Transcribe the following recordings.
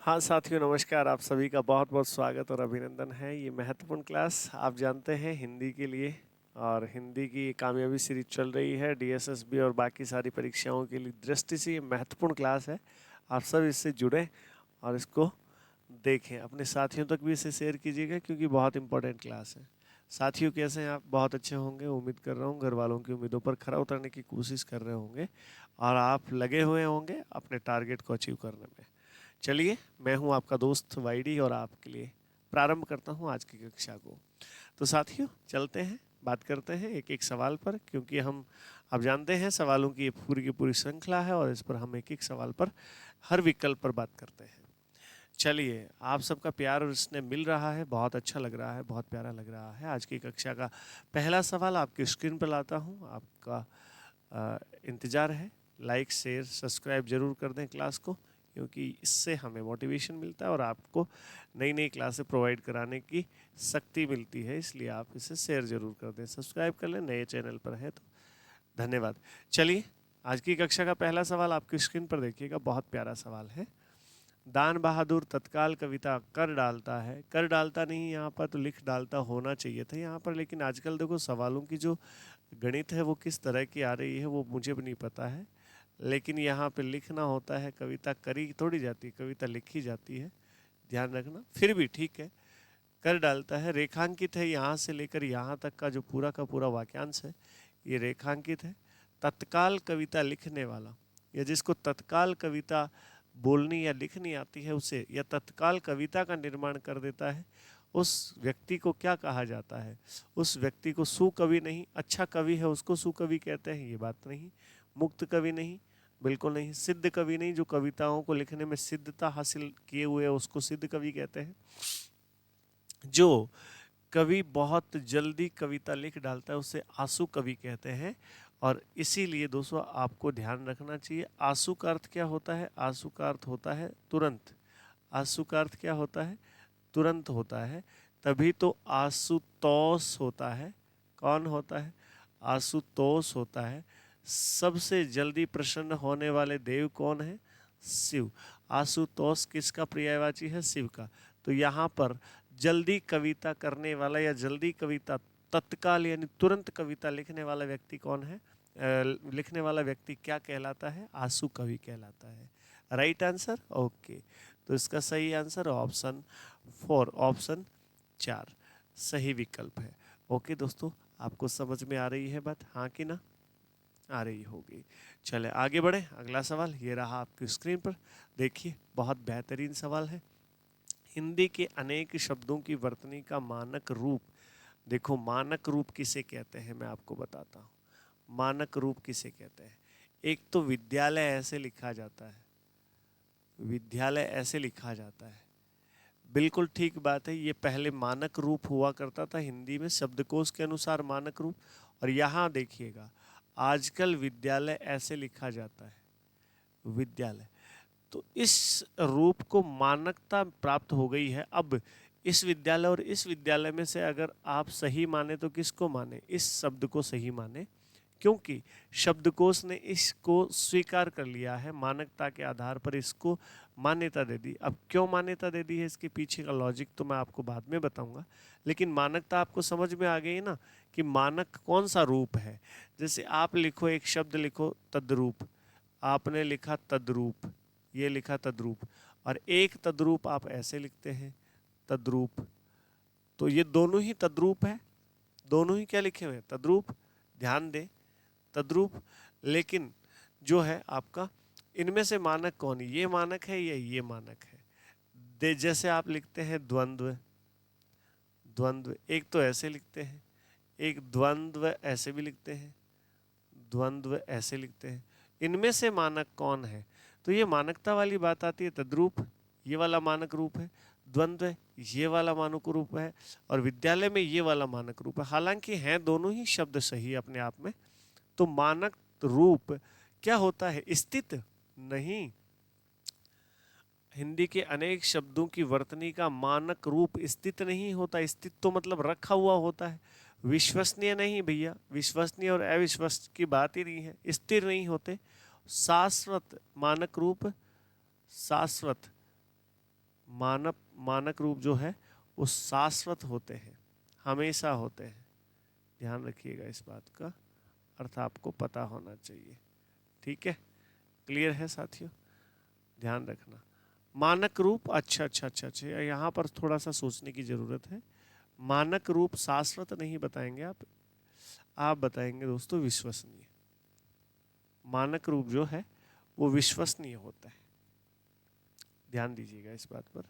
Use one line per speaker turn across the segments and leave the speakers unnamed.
हाँ साथियों, नमस्कार। आप सभी का बहुत बहुत स्वागत और अभिनंदन है। ये महत्वपूर्ण क्लास आप जानते हैं हिंदी के लिए, और हिंदी की कामयाबी सीरीज चल रही है डीएसएसबी और बाकी सारी परीक्षाओं के लिए दृष्टि से ये महत्वपूर्ण क्लास है। आप सब इससे जुड़ें और इसको देखें, अपने साथियों तक भी इसे शेयर कीजिएगा क्योंकि बहुत इंपॉर्टेंट क्लास है। साथियों कैसे हैं आप? बहुत अच्छे होंगे, उम्मीद कर रहा हूँ। घर वालों की उम्मीदों पर खरा उतरने की कोशिश कर रहे होंगे और आप लगे हुए होंगे अपने टारगेट को अचीव करने में। चलिए, मैं हूं आपका दोस्त वाईडी और आपके लिए प्रारंभ करता हूं आज की कक्षा को। तो साथियों चलते हैं, बात करते हैं एक एक सवाल पर, क्योंकि हम आप जानते हैं सवालों की पूरी श्रृंखला है और इस पर हम एक एक सवाल पर हर विकल्प पर बात करते हैं। चलिए, आप सबका प्यार और इसने मिल रहा है, बहुत अच्छा लग रहा है, बहुत प्यारा लग रहा है। आज की कक्षा का पहला सवाल आपकी स्क्रीन पर लाता हूं, आपका इंतज़ार है। लाइक शेयर सब्सक्राइब जरूर कर दें क्लास को, क्योंकि इससे हमें मोटिवेशन मिलता है और आपको नई नई क्लासें प्रोवाइड कराने की शक्ति मिलती है। इसलिए आप इसे शेयर जरूर कर दें, सब्सक्राइब कर लें, नए चैनल पर है तो धन्यवाद। चलिए, आज की कक्षा का पहला सवाल आपकी स्क्रीन पर देखिएगा, बहुत प्यारा सवाल है। दान बहादुर तत्काल कविता कर डालता है, कर डालता नहीं यहाँ पर, तो लिख डालता होना चाहिए था यहाँ पर, लेकिन आजकल देखो सवालों की जो गणित है वो किस तरह की आ रही है वो मुझे भी नहीं पता है, लेकिन यहाँ पे लिखना होता है, कविता करी थोड़ी जाती है, कविता लिखी जाती है, ध्यान रखना। फिर भी ठीक है, कर डालता है। रेखांकित है, यहाँ से लेकर यहाँ तक का जो पूरा का पूरा वाक्यांश है ये रेखांकित है। तत्काल कविता लिखने वाला, या जिसको तत्काल कविता बोलनी या लिखनी आती है उसे, या तत्काल कविता का निर्माण कर देता है, उस व्यक्ति को क्या कहा जाता है? उस व्यक्ति को सुकवि नहीं, अच्छा कवि है उसको सुकवि कहते हैं, ये बात नहीं। मुक्त कवि नहीं, बिल्कुल नहीं। सिद्ध कवि नहीं, जो कविताओं को लिखने में सिद्धता हासिल किए हुए है उसको सिद्ध कवि कहते हैं। जो कवि बहुत जल्दी कविता लिख डालता है उसे आंसू कवि कहते हैं। और इसीलिए दोस्तों आपको ध्यान रखना चाहिए, आंसू का अर्थ क्या होता है? आंसू का अर्थ होता है तुरंत। आंसू का अर्थ क्या होता है? तुरंत होता है। तभी तो आशुतोष होता है। कौन होता है? आशुतोष होता है। सबसे जल्दी प्रसन्न होने वाले देव कौन है? शिव। आशुतोष किसका पर्यायवाची है? शिव का। तो यहाँ पर जल्दी कविता करने वाला या जल्दी कविता तत्काल यानी तुरंत कविता लिखने वाला व्यक्ति कौन है? लिखने वाला व्यक्ति क्या कहलाता है? आंसू कवि कहलाता है। Right answer? ओके। तो इसका सही आंसर ऑप्शन 4, ऑप्शन 4 सही विकल्प है। ओके दोस्तों, आपको समझ में आ रही है बात, हाँ कि ना? आ रही होगी। चले आगे बढ़े, अगला सवाल ये रहा आपकी स्क्रीन पर, देखिए बहुत बेहतरीन सवाल है। हिंदी के अनेक शब्दों की वर्तनी का मानक रूप, देखो मानक रूप किसे कहते हैं मैं आपको बताता हूँ। मानक रूप किसे कहते हैं? एक तो विद्यालय ऐसे लिखा जाता है, विद्यालय ऐसे लिखा जाता है, बिल्कुल ठीक बात है। ये पहले मानक रूप हुआ करता था हिंदी में, शब्दकोश के अनुसार मानक रूप। और यहाँ देखिएगा आजकल विद्यालय ऐसे लिखा जाता है, विद्यालय। तो इस रूप को मानकता प्राप्त हो गई है। अब इस विद्यालय और इस विद्यालय में से अगर आप सही माने तो किसको माने? इस शब्द को सही माने, क्योंकि शब्दकोश ने इसको स्वीकार कर लिया है, मानकता के आधार पर इसको मान्यता दे दी। अब क्यों मान्यता दे दी है, इसके पीछे का लॉजिक तो मैं आपको बाद में बताऊंगा, लेकिन मानकता आपको समझ में आ गई ना कि मानक कौन सा रूप है। जैसे आप लिखो, एक शब्द लिखो तद्रूप, आपने लिखा तद्रूप, ये लिखा तद्रूप, और एक तद्रूप आप ऐसे लिखते हैं तद्रूप, तो ये दोनों ही तद्रूप है, दोनों ही क्या लिखे हुए हैं? तद्रूप। ध्यान दें, तद्रूप। लेकिन जो है आपका, इनमें से मानक कौन है? ये मानक है या ये मानक है? जैसे आप लिखते हैं द्वंद्व, द्वंद्व एक तो ऐसे लिखते हैं, एक द्वंद्व ऐसे भी लिखते हैं, द्वंद्व ऐसे लिखते हैं। इनमें से मानक कौन है? तो ये मानकता वाली बात आती है। तद्रूप ये वाला मानक रूप है, द्वंद्व ये वाला मानक रूप है, और विद्यालय में ये वाला मानक रूप है। हालांकि हैं दोनों ही शब्द सही अपने आप में। तो मानक रूप क्या होता है? स्थित नहीं। हिंदी के अनेक शब्दों की वर्तनी का मानक रूप स्थित नहीं होता। स्थित तो मतलब रखा हुआ होता है, विश्वसनीय नहीं भैया। विश्वसनीय और अविश्वसनीय की बात ही नहीं है, स्थिर नहीं होते। शाश्वत मानक रूप, शाश्वत मानक रूप जो है वो शाश्वत होते हैं, हमेशा होते हैं। ध्यान रखिएगा, इस बात का अर्थ आपको पता होना चाहिए। ठीक है, क्लियर है साथियों? ध्यान रखना। मानक रूप, अच्छा, यहाँ पर थोड़ा सा सोचने की जरूरत है। मानक रूप शाश्वत नहीं बताएंगे आप बताएंगे दोस्तों विश्वसनीय। मानक रूप जो है वो विश्वसनीय होता है, ध्यान दीजिएगा इस बात पर।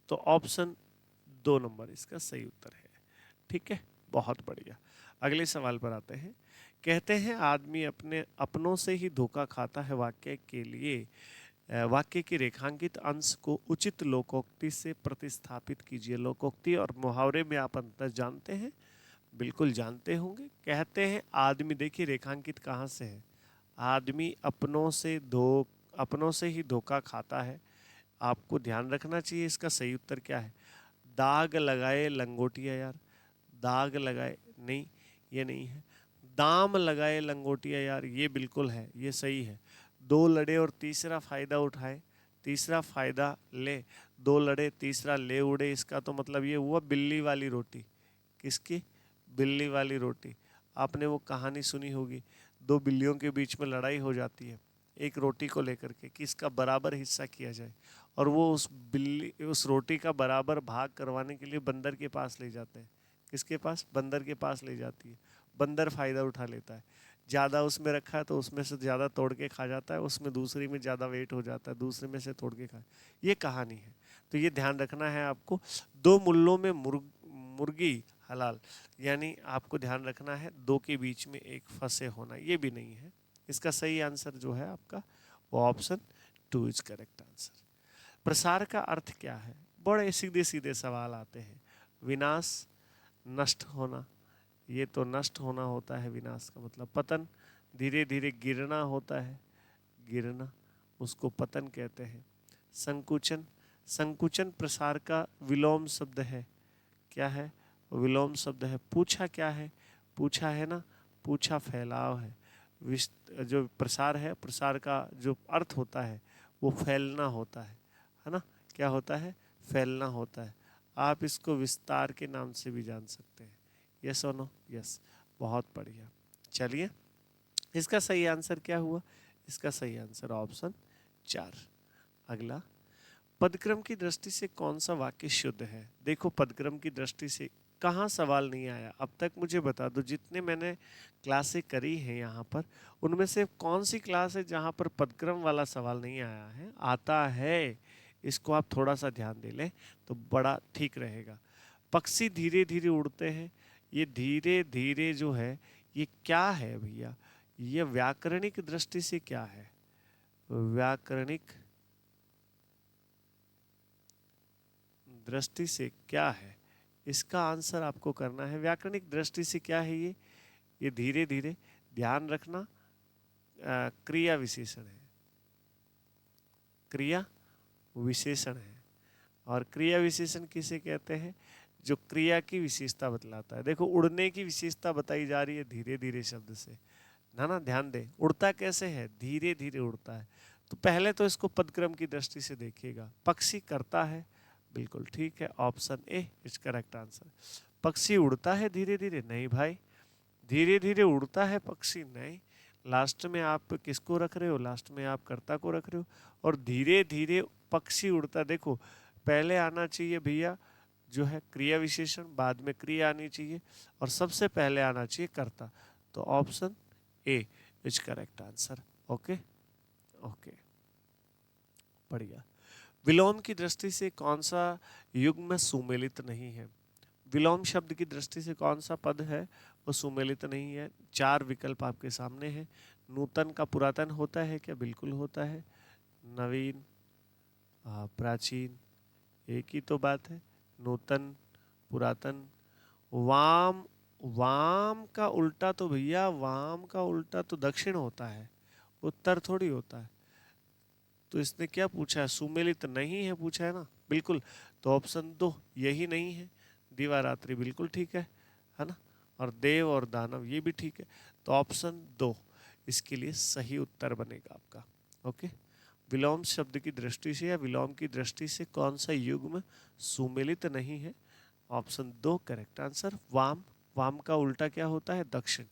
तो ऑप्शन 2 नंबर इसका सही उत्तर है। ठीक है, बहुत बढ़िया। अगले सवाल पर आते हैं। कहते हैं आदमी अपने अपनों से ही धोखा खाता है। वाक्य के रेखांकित अंश को उचित लोकोक्ति से प्रतिस्थापित कीजिए। लोकोक्ति और मुहावरे में आप अंतर जानते हैं? बिल्कुल जानते होंगे। कहते हैं आदमी, देखिए रेखांकित कहाँ से है, आदमी अपनों से ही धोखा खाता है। आपको ध्यान रखना चाहिए इसका सही उत्तर क्या है। दाग लगाए लंगोटिया, यार दाग लगाए नहीं, ये नहीं है। दाम लगाए लंगोटिया, यार ये बिल्कुल है, ये सही है। दो लड़े और तीसरा फायदा उठाए, तीसरा फायदा ले, दो लड़े तीसरा ले उड़े, इसका तो मतलब ये हुआ बिल्ली वाली रोटी। किसकी? बिल्ली वाली रोटी। आपने वो कहानी सुनी होगी, दो बिल्लियों के बीच में लड़ाई हो जाती है एक रोटी को लेकर के, कि इसका बराबर हिस्सा किया जाए, और वो उस रोटी का बराबर भाग करवाने के लिए बंदर के पास ले जाते हैं। किसके पास? बंदर के पास ले जाती है। बंदर फायदा उठा लेता है, ज़्यादा उसमें रखा है तो उसमें से ज़्यादा तोड़ के खा जाता है, उसमें दूसरी में ज़्यादा वेट हो जाता है, दूसरे में से तोड़ के खा। ये कहानी है, तो ये ध्यान रखना है आपको। दो मुल्लों में मुर्गी हलाल, यानी आपको ध्यान रखना है दो के बीच में एक फंसे होना, ये भी नहीं है। इसका सही आंसर जो है आपका वो ऑप्शन 2 इज करेक्ट आंसर। प्रसार का अर्थ क्या है? बड़े सीधे सीधे सवाल आते हैं। विनाश, नष्ट होना, ये तो नष्ट होना होता है। विनाश का मतलब पतन, धीरे धीरे गिरना होता है, गिरना, उसको पतन कहते हैं। संकुचन, संकुचन प्रसार का विलोम शब्द है। क्या है? विलोम शब्द है। पूछा क्या है? पूछा है ना, पूछा फैलाव है। जो प्रसार है, प्रसार का जो अर्थ होता है वो फैलना होता है ना? क्या होता है? फैलना होता है। आप इसको विस्तार के नाम से भी जान सकते हैं। यस और नो? यस, बहुत बढ़िया। चलिए, इसका सही आंसर क्या हुआ? इसका सही आंसर ऑप्शन 4। अगला, पदक्रम की दृष्टि से कौन सा वाक्य शुद्ध है? देखो, पदक्रम की दृष्टि से कहाँ सवाल नहीं आया अब तक, मुझे बता दो। जितने मैंने क्लासें करी हैं यहाँ पर, उनमें से कौन सी क्लास है जहाँ पर पदक्रम वाला सवाल नहीं आया है? आता है, इसको आप थोड़ा सा ध्यान दे लें तो बड़ा ठीक रहेगा। पक्षी धीरे धीरे उड़ते हैं, ये धीरे धीरे जो है ये क्या है भैया? ये व्याकरणिक दृष्टि से क्या है? व्याकरणिक दृष्टि से क्या है? इसका आंसर आपको करना है। व्याकरणिक दृष्टि से क्या है ये धीरे धीरे, ध्यान रखना, क्रिया विशेषण है। क्रिया विशेषण है। और क्रिया विशेषण किसे कहते हैं? जो क्रिया की विशेषता बतलाता है। देखो, उड़ने की विशेषता बताई जा रही है धीरे धीरे शब्द से, ना ध्यान दे। उड़ता कैसे है? धीरे धीरे उड़ता है। तो पहले तो इसको पदक्रम की दृष्टि से देखिएगा। पक्षी करता है, बिल्कुल ठीक है, option A is correct answer. पक्षी उड़ता है धीरे धीरे? नहीं भाई, धीरे धीरे उड़ता है पक्षी नहीं। लास्ट में आप किसको रख रहे हो? लास्ट में आप कर्ता को रख रहे हो। और धीरे धीरे पक्षी उड़ता, देखो पहले आना चाहिए भैया जो है क्रिया विशेषण, बाद में क्रिया आनी चाहिए, और सबसे पहले आना चाहिए कर्ता। तो option A is correct answer. Okay okay, बढ़िया। विलोम की दृष्टि से कौन सा युग्म सुमेलित नहीं है? विलोम शब्द की दृष्टि से कौन सा पद है वो सुमेलित नहीं है? 4 विकल्प आपके सामने हैं। नूतन का पुरातन होता है क्या? बिल्कुल होता है। नवीन, प्राचीन, एक ही तो बात है। नूतन, पुरातन। वाम, वाम का उल्टा तो भैया, वाम का उल्टा तो दक्षिण होता है, उत्तर थोड़ी होता है। तो इसने क्या पूछा है? सुमेलित नहीं है पूछा है ना, बिल्कुल। तो ऑप्शन 2 यही नहीं है। दिवारात्रि बिल्कुल ठीक है ना? और देव और दानव ये भी ठीक है। तो ऑप्शन 2 इसके लिए सही उत्तर बनेगा आपका। ओके, विलोम शब्द की दृष्टि से या विलोम की दृष्टि से कौन सा युग्म सुमेलित नहीं है? ऑप्शन 2 करेक्ट आंसर वाम। वाम का उल्टा क्या होता है? दक्षिण।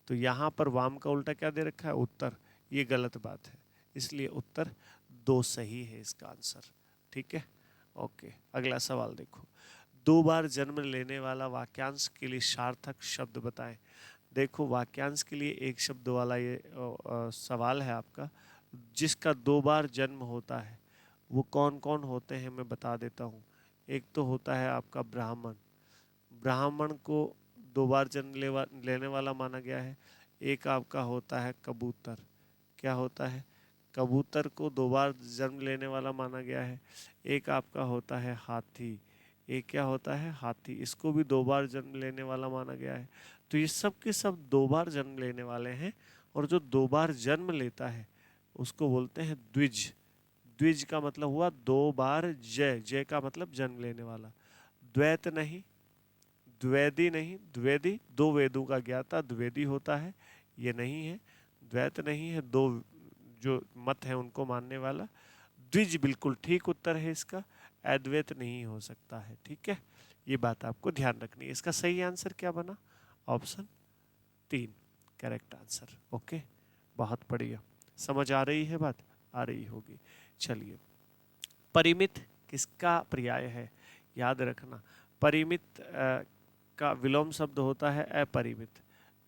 तो यहाँ पर वाम का उल्टा क्या दे रखा है? उत्तर। ये गलत बात है, इसलिए उत्तर 2 सही है इसका आंसर। ठीक है, ओके। अगला सवाल देखो, 2 बार जन्म लेने वाला वाक्यांश के लिए सार्थक शब्द बताएं। देखो, वाक्यांश के लिए एक शब्द वाला ये सवाल है आपका। जिसका 2 बार जन्म होता है वो कौन कौन होते हैं मैं बता देता हूँ। एक तो होता है आपका ब्राह्मण। ब्राह्मण को 2 बार जन्म लेने वाला माना गया है। एक आपका होता है कबूतर। क्या होता है? कबूतर को 2 बार जन्म लेने वाला माना गया है। एक आपका होता है हाथी। एक क्या होता है? हाथी। इसको भी 2 बार जन्म लेने वाला माना गया है। तो ये सब के सब 2 बार जन्म लेने वाले हैं। और जो 2 बार जन्म लेता है उसको बोलते हैं द्विज। द्विज का मतलब हुआ 2 बार जय। जय का मतलब जन्म लेने वाला। द्वैत नहीं, द्वैदी नहीं। द्वैदी 2 वेदों का ज्ञाता द्वैदी होता है, ये नहीं है। द्वैत नहीं है, 2 जो मत है उनको मानने वाला। द्विज बिल्कुल ठीक उत्तर है इसका। अद्वैत नहीं हो सकता है। ठीक है, ये बात आपको ध्यान रखनी है। इसका सही आंसर क्या बना? Option 3 correct answer. ओके, बहुत बढ़िया। समझ आ रही है बात? आ रही होगी। चलिए, परिमित किसका पर्याय है? याद रखना, परिमित का विलोम शब्द होता है अपरिमित।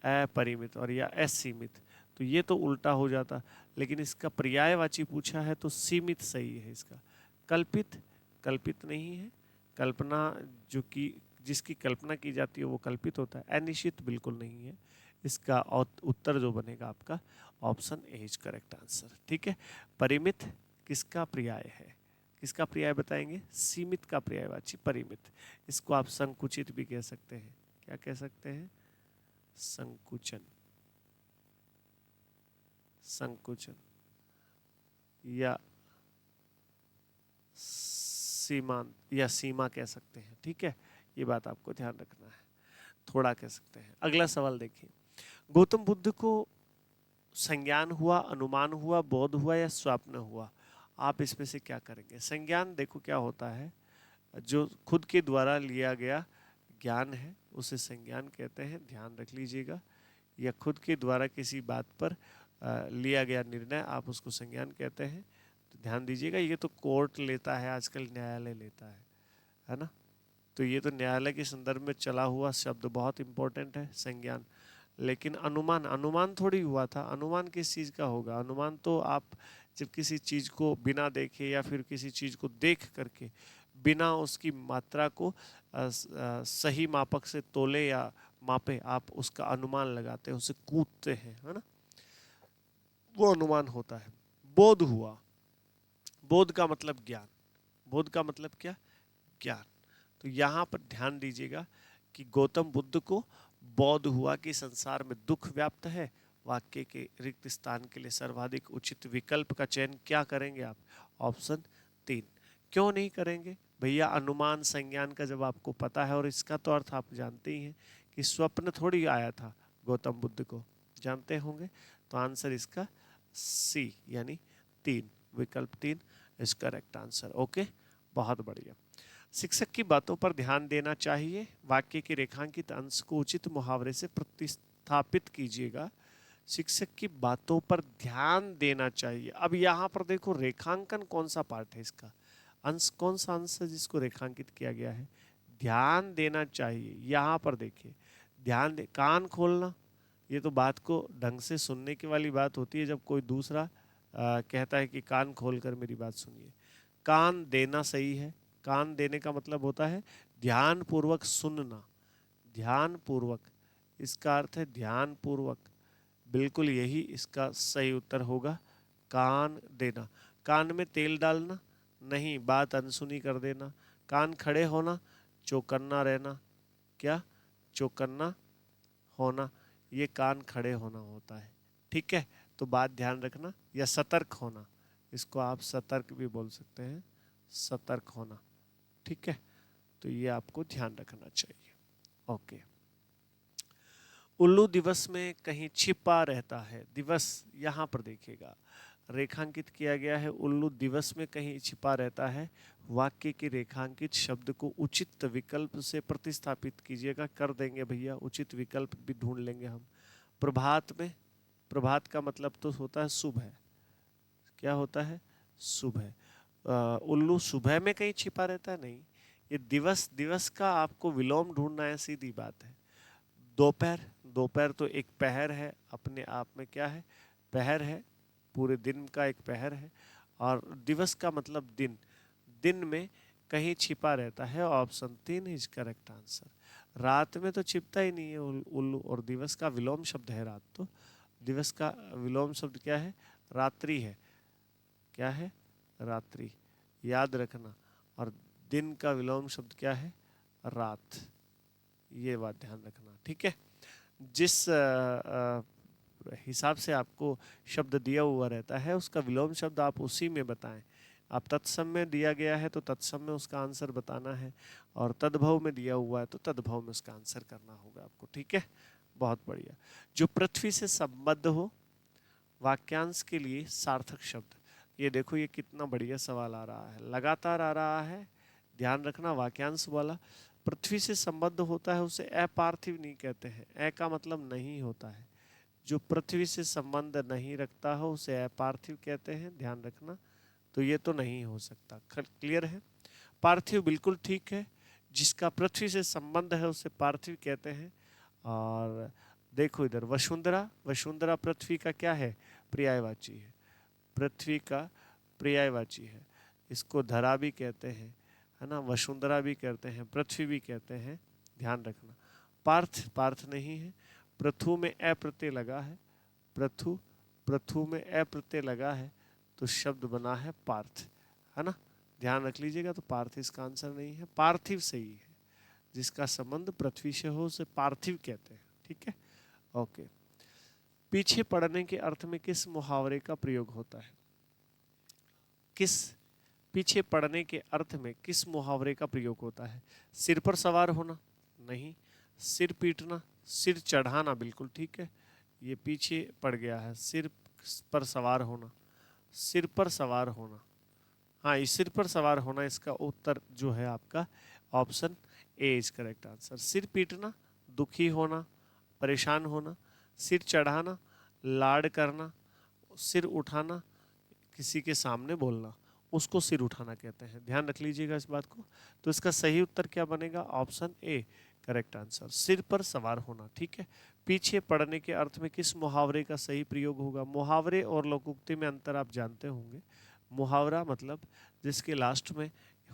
अपरिमित और या असीमित, तो ये तो उल्टा हो जाता। लेकिन इसका पर्यायवाची पूछा है तो सीमित सही है इसका। कल्पित, कल्पित नहीं है। कल्पना जो कि जिसकी कल्पना की जाती है वो कल्पित होता है। अनिश्चित बिल्कुल नहीं है। इसका उत्तर जो बनेगा आपका option A is correct answer. ठीक है, परिमित किसका पर्याय है? किसका पर्याय बताएंगे? सीमित का पर्यायवाची परिमित। इसको आप संकुचित भी कह सकते हैं। क्या कह सकते हैं? संकुचन, संकुचन या सीमांत या सीमा कह सकते हैं। ठीक है, ये बात आपको ध्यान रखना है। थोड़ा कह सकते हैं। अगला सवाल देखिए, गौतम बुद्ध को संज्ञान हुआ, अनुमान हुआ, बोध हुआ या स्वप्न हुआ? आप इसमें से क्या करेंगे? संज्ञान देखो क्या होता है, जो खुद के द्वारा लिया गया ज्ञान है उसे संज्ञान कहते हैं, ध्यान रख लीजिएगा। या खुद के द्वारा किसी बात पर लिया गया निर्णय, आप उसको संज्ञान कहते हैं। तो ध्यान दीजिएगा, ये तो कोर्ट लेता है आजकल, न्यायालय लेता है ना। तो ये तो न्यायालय के संदर्भ में चला हुआ शब्द, बहुत इंपॉर्टेंट है संज्ञान। लेकिन अनुमान, अनुमान थोड़ी हुआ था। अनुमान किस चीज़ का होगा? अनुमान तो आप जब किसी चीज़ को बिना देखे या फिर किसी चीज़ को देख करके बिना उसकी मात्रा को सही मापक से तोले या मापे आप उसका अनुमान लगाते हैं, उसे कूदते हैं, है ना, वो अनुमान होता है। बोध हुआ, बोध का मतलब ज्ञान। बोध का मतलब क्या? ज्ञान। तो यहाँ पर ध्यान दीजिएगा कि गौतम बुद्ध को बोध हुआ कि संसार में दुख व्याप्त है। वाक्य के रिक्त स्थान के लिए सर्वाधिक उचित विकल्प का चयन क्या करेंगे आप? ऑप्शन 3। क्यों नहीं करेंगे भैया? अनुमान संज्ञान का जब आपको पता है, और इसका तो अर्थ आप जानते ही हैं कि स्वप्न थोड़ी आया था गौतम बुद्ध को, जानते होंगे। तो आंसर इसका सी यानी 3, विकल्प 3 इज करेक्ट आंसर। ओके, बहुत बढ़िया। शिक्षक की बातों पर ध्यान देना चाहिए। वाक्य के रेखांकित अंश को उचित मुहावरे से प्रतिस्थापित कीजिएगा। शिक्षक की बातों पर ध्यान देना चाहिए। अब यहाँ पर देखो, रेखांकन कौन सा पार्ट है इसका? अंश कौन सा अंश है जिसको रेखांकित किया गया है? ध्यान देना चाहिए। यहाँ पर देखिए, ध्यान दे, कान खोलना, ये तो बात को ढंग से सुनने की वाली बात होती है। जब कोई दूसरा कहता है कि कान खोलकर मेरी बात सुनिए, कान देना सही है। कान देने का मतलब होता है ध्यान पूर्वक सुनना। ध्यान पूर्वक, इसका अर्थ है ध्यान पूर्वक। बिल्कुल यही इसका सही उत्तर होगा, कान देना। कान में तेल डालना नहीं, बात अनसुनी कर देना। कान खड़े होना, चौकन्ना रहना। क्या? चौकन्ना होना, ये कान खड़े होना होता है। ठीक है, तो बात ध्यान रखना। या सतर्क होना, इसको आप सतर्क भी बोल सकते हैं, सतर्क होना। ठीक है, तो ये आपको ध्यान रखना चाहिए। ओके, उल्लू दिवस में कहीं छिपा रहता है। दिवस यहाँ पर देखिएगा, रेखांकित किया गया है। उल्लू दिवस में कहीं छिपा रहता है। वाक्य के रेखांकित शब्द को उचित विकल्प से प्रतिस्थापित कीजिएगा। कर देंगे भैया, उचित विकल्प भी ढूंढ लेंगे हम। प्रभात में, प्रभात का मतलब तो होता है सुबह। क्या होता है? सुबह। उल्लू सुबह में कहीं छिपा रहता है? नहीं। ये दिवस, दिवस का आपको विलोम ढूंढना है, सीधी बात है। दोपहर, दोपहर तो एक पहर है, अपने आप में क्या है? पहर है, पूरे दिन का एक पहर है। और दिवस का मतलब दिन, दिन में कहीं छिपा रहता है। Option 3 is correct answer. रात में तो छिपता ही नहीं है उल्लू, और दिवस का विलोम शब्द है रात। तो दिवस का विलोम शब्द क्या है? रात्रि है। क्या है? रात्रि, याद रखना। और दिन का विलोम शब्द क्या है? रात। ये बात ध्यान रखना, ठीक है। जिस हिसाब से आपको शब्द दिया हुआ रहता है, उसका विलोम शब्द आप उसी में बताएं। आप तत्सम में दिया गया है तो तत्सम में उसका आंसर बताना है, और तद्भव में दिया हुआ है तो तद्भव में उसका आंसर करना होगा आपको, ठीक है। बहुत बढ़िया। जो पृथ्वी से संबद्ध हो, वाक्यांश के लिए सार्थक शब्द। ये देखो, ये कितना बढ़िया सवाल आ रहा है, लगातार आ रहा है। ध्यान रखना, वाक्यांश वाला पृथ्वी से संबद्ध होता है उसे अपार्थिव नहीं कहते हैं। अ का मतलब नहीं होता है। जो पृथ्वी से संबंध नहीं रखता हो उसे अपार्थिव कहते हैं, ध्यान रखना। तो ये तो नहीं हो सकता। क्लियर है? पार्थिव बिल्कुल ठीक है, जिसका पृथ्वी से संबंध है उसे पार्थिव कहते हैं। और देखो इधर, वसुंधरा, वसुंधरा पृथ्वी का क्या है? पर्यायवाची है। पृथ्वी का पर्यायवाची है। इसको धरा भी कहते हैं, है ना, वसुंधरा भी कहते हैं, पृथ्वी भी कहते हैं, ध्यान रखना। पार्थ, पार्थ नहीं है। पृथु में अ प्रत्यय लगा है, पृथु, पृथु में अ प्रत्यय लगा है, तो शब्द बना है पार्थ, है ना। ध्यान रख लीजिएगा। तो पार्थ इसका आंसर नहीं है, पार्थिव सही है। जिसका संबंध पृथ्वी से हो उसे पार्थिव कहते हैं, ठीक है। ओके। पीछे पड़ने के अर्थ में किस मुहावरे का प्रयोग होता है? किस, पीछे पड़ने के अर्थ में किस मुहावरे का प्रयोग होता है? सिर पर सवार होना? नहीं। सिर पीटना, सिर चढ़ाना, बिल्कुल ठीक है। ये पीछे पड़ गया है। सिर पर सवार होना, सिर पर सवार होना, हाँ, इस सिर पर सवार होना, इसका उत्तर जो है आपका option A is correct answer. सिर पीटना, दुखी होना, परेशान होना। सिर चढ़ाना, लाड करना। सिर उठाना, किसी के सामने बोलना, उसको सिर उठाना कहते हैं। ध्यान रख लीजिएगा इस बात को। तो इसका सही उत्तर क्या बनेगा? ऑप्शन ए करेक्ट आंसर, सिर पर सवार होना, ठीक है। पीछे पड़ने के अर्थ में किस मुहावरे का सही प्रयोग होगा? मुहावरे और लोकोक्ति में अंतर आप जानते होंगे। मुहावरा मतलब जिसके लास्ट में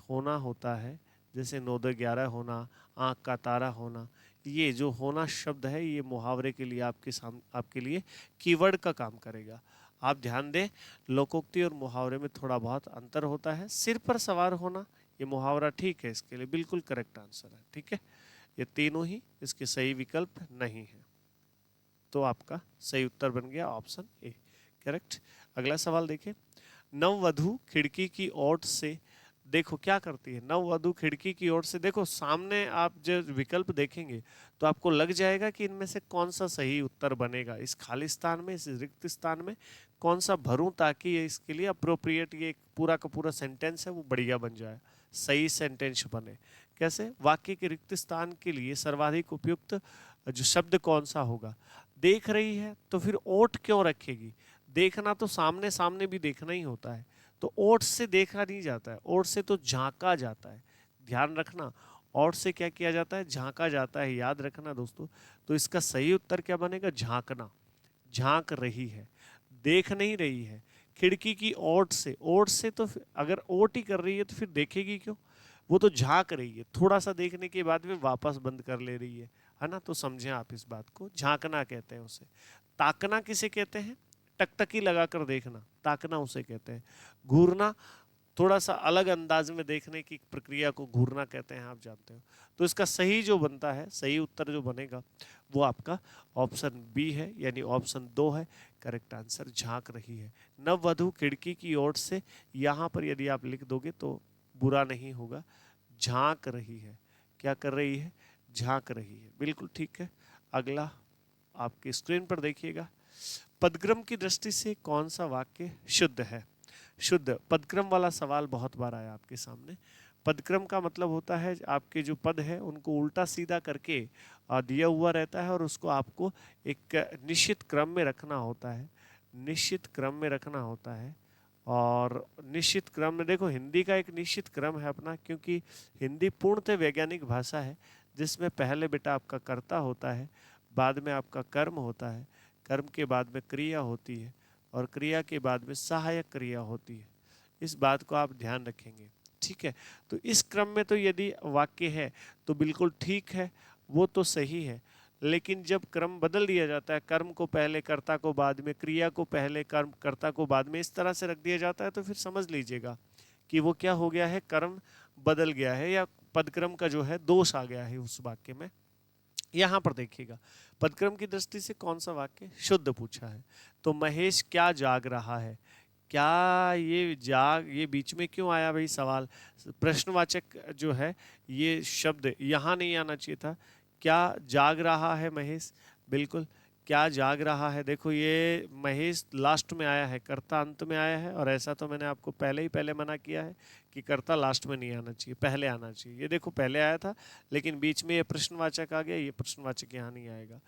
होना होता है, जैसे 9-11 होना, आँख का तारा होना। ये जो होना शब्द है, ये मुहावरे के लिए आपके लिए कीवर्ड का काम करेगा। आप ध्यान दें, लोकोक्ति और मुहावरे में थोड़ा बहुत अंतर होता है। सिर पर सवार होना, ये मुहावरा ठीक है, इसके लिए बिल्कुल करेक्ट आंसर है, ठीक है। ये तीनों ही इसके सही विकल्प नहीं है। तो आपका सही उत्तर बन गया ऑप्शन ए, करेक्ट। अगला सवाल देखिए। नववधु खिड़की की ओर से, देखो क्या करती है नववधु खिड़की की ओर से। देखो सामने आप जो विकल्प देखेंगे तो आपको लग जाएगा कि इनमें से कौन सा सही उत्तर बनेगा। इस खाली स्थान में, इस रिक्त स्थान में कौन सा भरूं ताकि ये इसके लिए अप्रोप्रिएट, ये पूरा का पूरा सेंटेंस है वो बढ़िया बन जाए, सही सेंटेंस बने। कैसे? वाक्य के रिक्त स्थान के लिए सर्वाधिक उपयुक्त जो शब्द कौन सा होगा? देख रही है तो फिर ओठ क्यों रखेगी? देखना तो सामने सामने भी देखना ही होता है, तो ओठ से देखा नहीं जाता है, ओठ से तो झांका जाता है। ध्यान रखना, ओठ से क्या किया जाता है? झांका जाता है, याद रखना दोस्तों। तो इसका सही उत्तर क्या बनेगा? झांकना। झांक रही है, देख नहीं रही है। खिड़की की ओट से, ओट से तो अगर ओट ही कर रही है तो फिर देखेगी क्यों? वो तो झांक रही है, थोड़ा सा देखने के बाद में वापस बंद कर ले रही है ना। तो समझें आप इस बात को, झांकना कहते हैं उसे। ताकना किसे कहते हैं? टकटकी लगाकर देखना, ताकना उसे कहते हैं। घूरना, थोड़ा सा अलग अंदाज में देखने की प्रक्रिया को घूरना कहते हैं, आप जानते हो। तो इसका सही जो बनता है, सही उत्तर जो बनेगा वो आपका ऑप्शन बी है, यानी ऑप्शन 2 है करेक्ट आंसर, झांक रही है। नववधु खिड़की की ओर से, यहाँ पर यदि आप लिख दोगे तो बुरा नहीं होगा। झांक रही है, क्या कर रही है? झांक रही है, बिल्कुल ठीक है। अगला आपकी स्क्रीन पर देखिएगा। पदक्रम की दृष्टि से कौन सा वाक्य शुद्ध है? शुद्ध पदक्रम वाला सवाल बहुत बार आया आपके सामने। पदक्रम का मतलब होता है आपके जो पद है उनको उल्टा सीधा करके दिया हुआ रहता है और उसको आपको एक निश्चित क्रम में रखना होता है, निश्चित क्रम में रखना होता है। और निश्चित क्रम में देखो, हिंदी का एक निश्चित क्रम है अपना, क्योंकि हिंदी पूर्णतः वैज्ञानिक भाषा है जिसमें पहले बेटा आपका कर्ता होता है, बाद में आपका कर्म होता है, कर्म के बाद में क्रिया होती है और क्रिया के बाद में सहायक क्रिया होती है। इस बात को आप ध्यान रखेंगे, ठीक है। तो इस क्रम में तो यदि वाक्य है तो बिल्कुल ठीक है, वो तो सही है। लेकिन जब क्रम बदल दिया जाता है, कर्म को पहले, कर्ता को बाद में, क्रिया को पहले, कर्म कर्ता को बाद में, इस तरह से रख दिया जाता है, तो फिर समझ लीजिएगा कि वो क्या हो गया है, कर्म बदल गया है या पदक्रम का जो है दोष आ गया है उस वाक्य में। यहाँ पर देखिएगा, पदक्रम की दृष्टि से कौन सा वाक्य शुद्ध पूछा है। तो महेश क्या जाग रहा है, क्या ये बीच में क्यों आया भाई सवाल? प्रश्नवाचक जो है ये शब्द यहाँ नहीं आना चाहिए था। क्या जाग रहा है महेश, बिल्कुल क्या जाग रहा है। देखो ये महेश लास्ट में आया है, कर्ता अंत में आया है, और ऐसा तो मैंने आपको पहले मना किया है कि कर्ता लास्ट में नहीं आना चाहिए, पहले आना चाहिए। ये देखो पहले आया था लेकिन बीच में ये प्रश्नवाचक आ गया, ये प्रश्नवाचक यहाँ नहीं आएगा।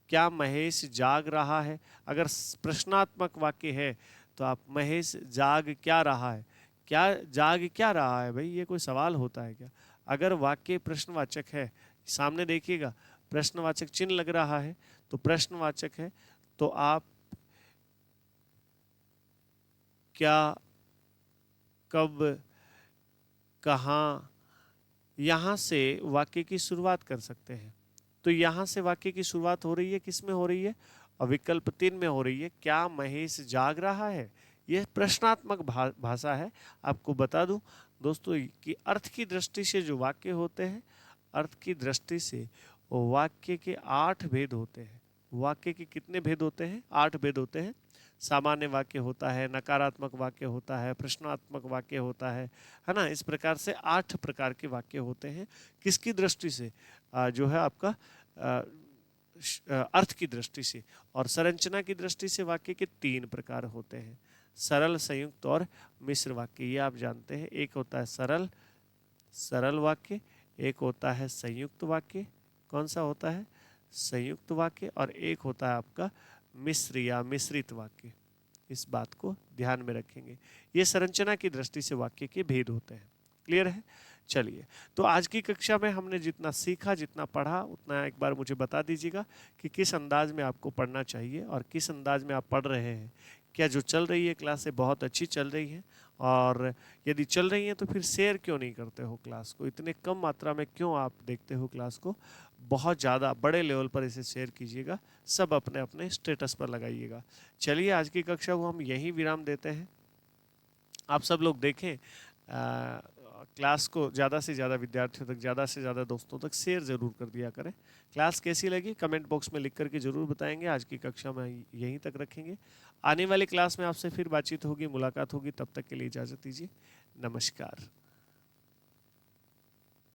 क्या महेश जाग रहा है, अगर प्रश्नात्मक वाक्य है तो आप महेश जाग क्या रहा है, क्या जाग क्या रहा है भाई, ये कोई सवाल होता है क्या? अगर वाक्य प्रश्नवाचक है, सामने देखिएगा प्रश्नवाचक चिन्ह लग रहा है तो प्रश्नवाचक है, तो आप क्या, कब, कहाँ, यहाँ से वाक्य की शुरुआत कर सकते हैं। तो यहाँ से वाक्य की शुरुआत हो रही है, किस में हो रही है? और विकल्प 3 में हो रही है, क्या महेश जाग रहा है। यह प्रश्नात्मक भाषा है। आपको बता दूं दोस्तों कि अर्थ की दृष्टि से जो वाक्य होते हैं, अर्थ की दृष्टि से वाक्य के 8 भेद होते हैं। वाक्य के कितने भेद होते हैं? 8 भेद होते हैं। सामान्य वाक्य होता है, नकारात्मक वाक्य होता है, प्रश्नात्मक वाक्य होता है ना। इस प्रकार से 8 प्रकार के वाक्य होते हैं। किसकी दृष्टि से? जो है आपका अर्थ की दृष्टि से। और संरचना की दृष्टि से वाक्य के 3 प्रकार होते हैं, सरल, संयुक्त और मिश्र वाक्य। ये आप जानते हैं, एक होता है सरल वाक्य, एक होता है संयुक्त वाक्य। कौन सा होता है? संयुक्त वाक्य। और एक होता है आपका मिश्र या मिश्रित वाक्य। इस बात को ध्यान में रखेंगे। ये संरचना की दृष्टि से वाक्य के भेद होते हैं। क्लियर है? चलिए, तो आज की कक्षा में हमने जितना सीखा, जितना पढ़ा, उतना एक बार मुझे बता दीजिएगा कि किस अंदाज में आपको पढ़ना चाहिए और किस अंदाज में आप पढ़ रहे हैं। क्या जो चल रही है क्लासें बहुत अच्छी चल रही है? और यदि चल रही हैं तो फिर शेयर क्यों नहीं करते हो क्लास को? इतने कम मात्रा में क्यों आप देखते हो क्लास को? बहुत ज़्यादा बड़े लेवल पर इसे शेयर कीजिएगा, सब अपने अपने स्टेटस पर लगाइएगा। चलिए, आज की कक्षा को हम यहीं विराम देते हैं। आप सब लोग देखें, क्लास को ज़्यादा से ज़्यादा विद्यार्थियों तक, ज़्यादा से ज़्यादा दोस्तों तक शेयर ज़रूर कर दिया करें। क्लास कैसी लगी कमेंट बॉक्स में लिख करके ज़रूर बताएंगे। आज की कक्षा में यहीं तक रखेंगे। आने वाली क्लास में आपसे फिर बातचीत होगी, मुलाकात होगी। तब तक के लिए इजाज़त दीजिए। नमस्कार।